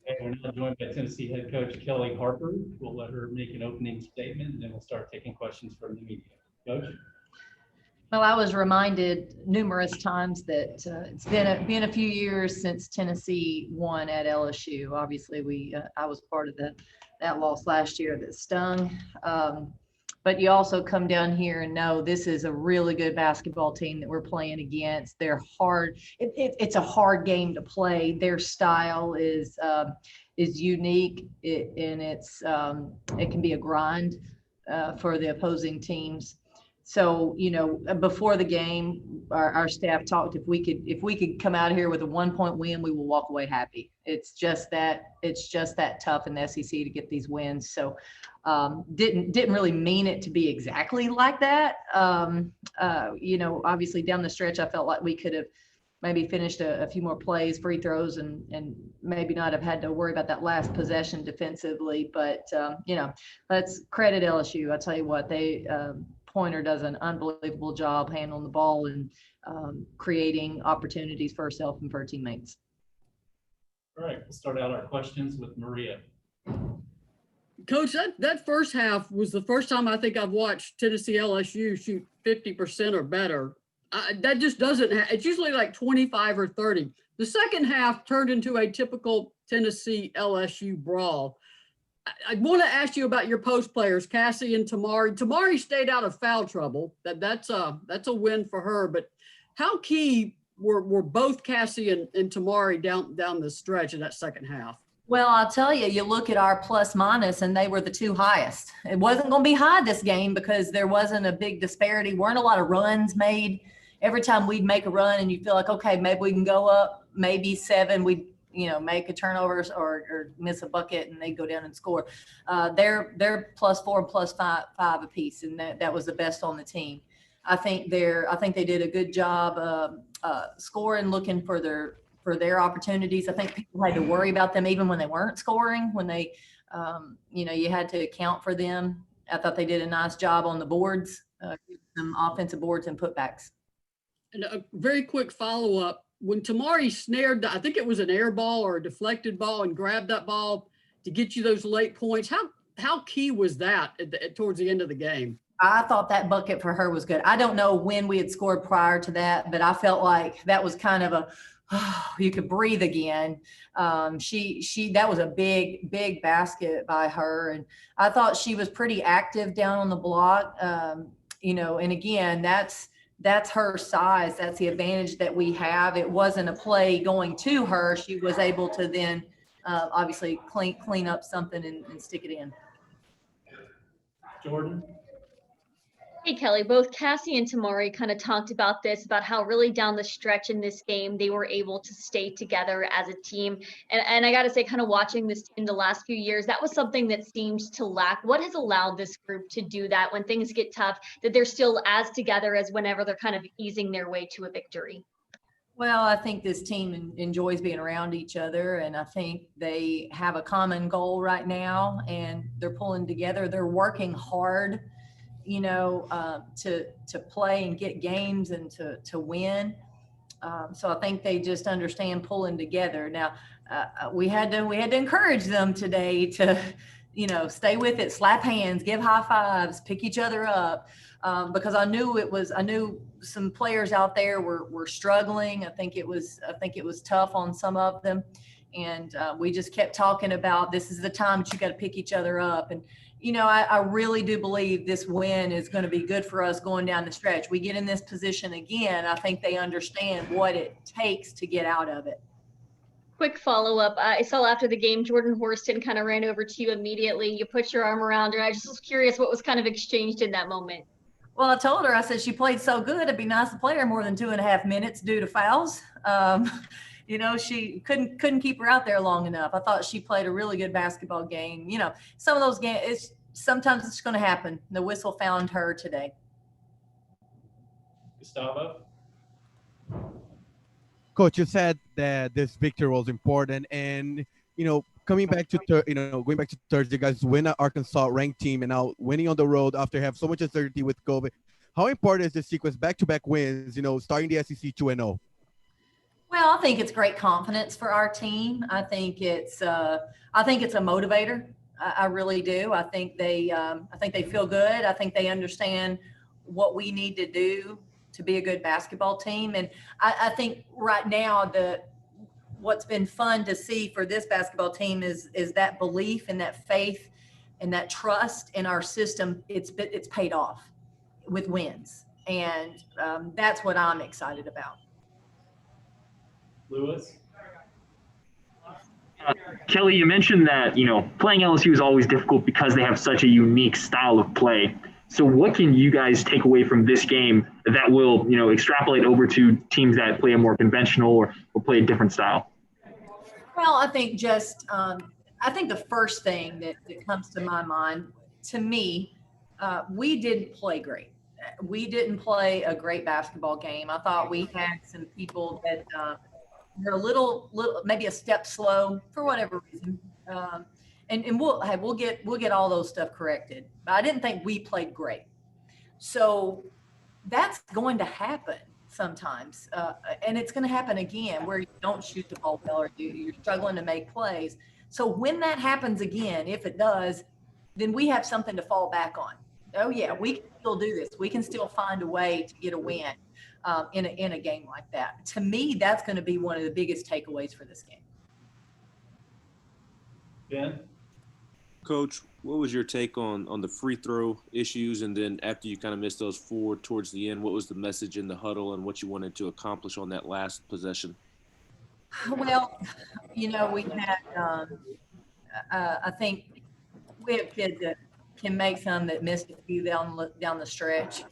Okay, we're now joined by Tennessee head coach Kellie Harper. We'll let her make an opening statement, and then we'll start taking questions from the media. Coach? Well, I was reminded numerous times that it's been a few years since Tennessee won at LSU. Obviously, I was part of that loss last year that stung. But you also come down here and know this is a really good basketball team that we're playing against. They're hard. It's a hard game to play. Their style is unique, and it can be a grind for the opposing teams. So, before the game, our staff talked, if we could come out of here with a 1-point win, we will walk away happy. It's just that tough in the SEC to get these wins. So, didn't really mean it to be exactly like that. Obviously down the stretch, I felt like we could have maybe finished a few more plays, free throws, and maybe not have had to worry about that last possession defensively. But, let's credit LSU. I tell you what, Pointer does an unbelievable job handling the ball and creating opportunities for herself and for her teammates. All right, we'll start out our questions with Maria. Coach, that first half was the first time I think I've watched Tennessee LSU shoot 50% or better. That just doesn't it's usually like 25 or 30. The second half turned into a typical Tennessee LSU brawl. I want to ask you about your post players, Cassie and Tamari. Tamari stayed out of foul trouble. That's a win for her. But how key were both Cassie and Tamari down the stretch in that second half? Well, I'll tell you, you look at our plus minus, and they were the two highest. It wasn't going to be high this game because there wasn't a big disparity. Weren't a lot of runs made. Every time we'd make a run and you feel like, okay, maybe we can go up, maybe 7, we'd make a turnover or miss a bucket, and they go down and score. They're +4 and +5 apiece, and that was the best on the team. I think they did a good job scoring, looking for their opportunities. I think people had to worry about them even when they weren't scoring. When they, you had to account for them. I thought they did a nice job on the boards, some offensive boards and putbacks. And a very quick follow-up. When Tamari snared, I think it was an air ball or a deflected ball, and grabbed that ball to get you those late points, how key was that towards the end of the game? I thought that bucket for her was good. I don't know when we had scored prior to that, but I felt like that was kind of you could breathe again. That was a big basket by her, and I thought she was pretty active down on the block. And again, that's her size. That's the advantage that we have. It wasn't a play going to her. She was able to then obviously clean up something and stick it in. Jordan? Hey, Kelly, both Cassie and Tamari kind of talked about this, about how really down the stretch in this game, they were able to stay together as a team. And I got to say, kind of watching this team the last few years, that was something that seemed to lack. What has allowed this group to do that when things get tough, that they're still as together as whenever they're kind of easing their way to a victory? Well, I think this team enjoys being around each other, and I think they have a common goal right now, and they're pulling together. They're working hard, to play and get games and to win. So I think they just understand pulling together. Now, we had to encourage them today to, stay with it, slap hands, give high fives, pick each other up, because I knew some players out there were struggling. I think it was tough on some of them, and we just kept talking about this is the time that you got to pick each other up. And I really do believe this win is going to be good for us going down the stretch. We get in this position again. I think they understand what it takes to get out of it. Quick follow-up. I saw after the game, Jordan Horston kind of ran over to you immediately. You put your arm around her. I just was curious what was kind of exchanged in that moment. Well, I told her, I said, she played so good, it'd be nice to play her more than 2.5 minutes due to fouls. She couldn't keep her out there long enough. I thought she played a really good basketball game. Some of those games, sometimes it's going to happen. The whistle found her today. Gustavo? Coach, you said that this victory was important, and going back to Thursday, you guys win an Arkansas ranked team, and now winning on the road after have so much uncertainty with COVID. How important is this sequence, back-to-back wins? Starting the SEC 2-0? Well, I think it's great confidence for our team. I think it's a motivator. I really do. I think they feel good. I think they understand what we need to do to be a good basketball team. And I think right now what's been fun to see for this basketball team is that belief and that faith and that trust in our system. It's paid off with wins, and that's what I'm excited about. Lewis? Kelly, you mentioned that, playing LSU is always difficult because they have such a unique style of play. So what can you guys take away from this game that will, extrapolate over to teams that play a more conventional or play a different style? Well, I think I think the first thing that comes to my mind, to me, we didn't play great. We didn't play a great basketball game. I thought we had some people that were a little, maybe a step slow for whatever reason. And we'll get all those stuff corrected. But I didn't think we played great. So that's going to happen sometimes. And it's going to happen again where you don't shoot the ball well or you're struggling to make plays. So when that happens again, if it does, then we have something to fall back on. Oh yeah, we can still do this. We can still find a way to get a win in a game like that. To me, that's going to be one of the biggest takeaways for this game. Ben? Coach, what was your take on the free throw issues? And then after you kind of missed those 4 towards the end, what was the message in the huddle and what you wanted to accomplish on that last possession? Well, we had, I think we have kids that can make some that missed a few down the stretch.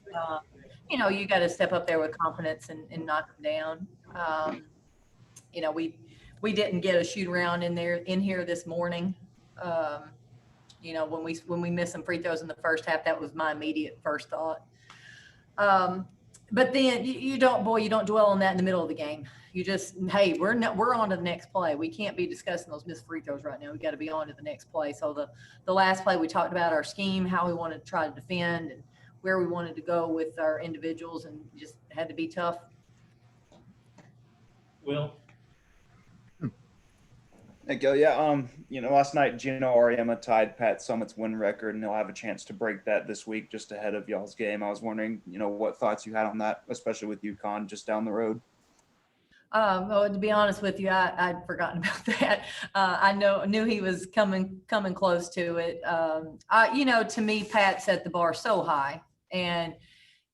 You got to step up there with confidence and knock them down. We didn't get a shoot around in here this morning. When we missed some free throws in the first half, that was my immediate first thought. But then you don't dwell on that in the middle of the game. You just, hey, we're on to the next play. We can't be discussing those missed free throws right now. We got to be on to the next play. So the last play, we talked about our scheme, how we wanted to try to defend, and where we wanted to go with our individuals, and just had to be tough. Will? Hey, Gil. Yeah. Last night, Gino Auriemma tied Pat Summitt's win record, and he'll have a chance to break that this week just ahead of y'all's game. I was wondering, what thoughts you had on that, especially with UConn just down the road. Well, to be honest with you, I'd forgotten about that. I knew he was coming close to it. To me, Pat set the bar so high, and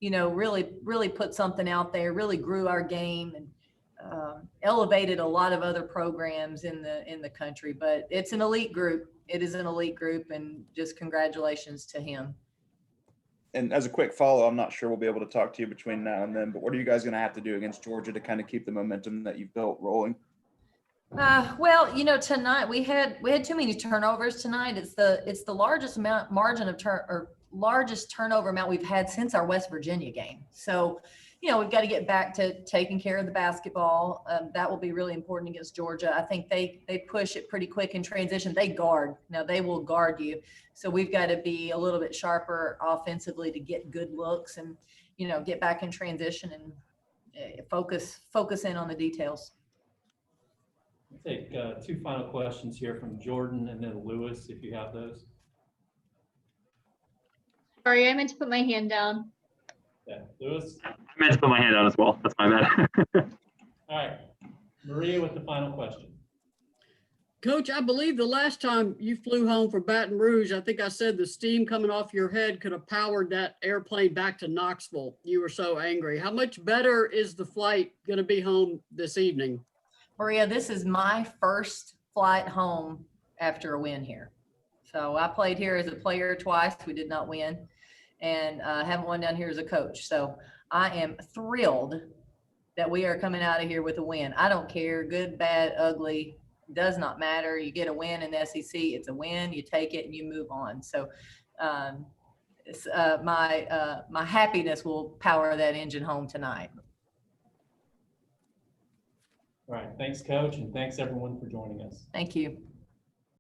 really put something out there, really grew our game, and elevated a lot of other programs in the country. But it's an elite group. It is an elite group, and just congratulations to him. And as a quick follow, I'm not sure we'll be able to talk to you between now and then, but what are you guys going to have to do against Georgia to kind of keep the momentum that you've built rolling? Well, tonight we had too many turnovers tonight. It's the largest largest turnover amount we've had since our West Virginia game. So, we've got to get back to taking care of the basketball. That will be really important against Georgia. I think they push it pretty quick in transition. They guard. Now they will guard you. So we've got to be a little bit sharper offensively to get good looks and, get back in transition and focus in on the details. I'll take 2 final questions here from Jordan and then Lewis, if you have those. Sorry, I meant to put my hand down. Yeah, Lewis? I meant to put my hand out as well. That's my bad. All right. Maria with the final question. Coach, I believe the last time you flew home from Baton Rouge, I think I said the steam coming off your head could have powered that airplane back to Knoxville. You were so angry. How much better is the flight going to be home this evening? Maria, this is my first flight home after a win here. So I played here as a player twice. We did not win, and haven't won down here as a coach. So I am thrilled that we are coming out of here with a win. I don't care, good, bad, ugly, does not matter. You get a win in the SEC, it's a win. You take it and you move on. So my happiness will power that engine home tonight. All right. Thanks, Coach, and thanks everyone for joining us. Thank you.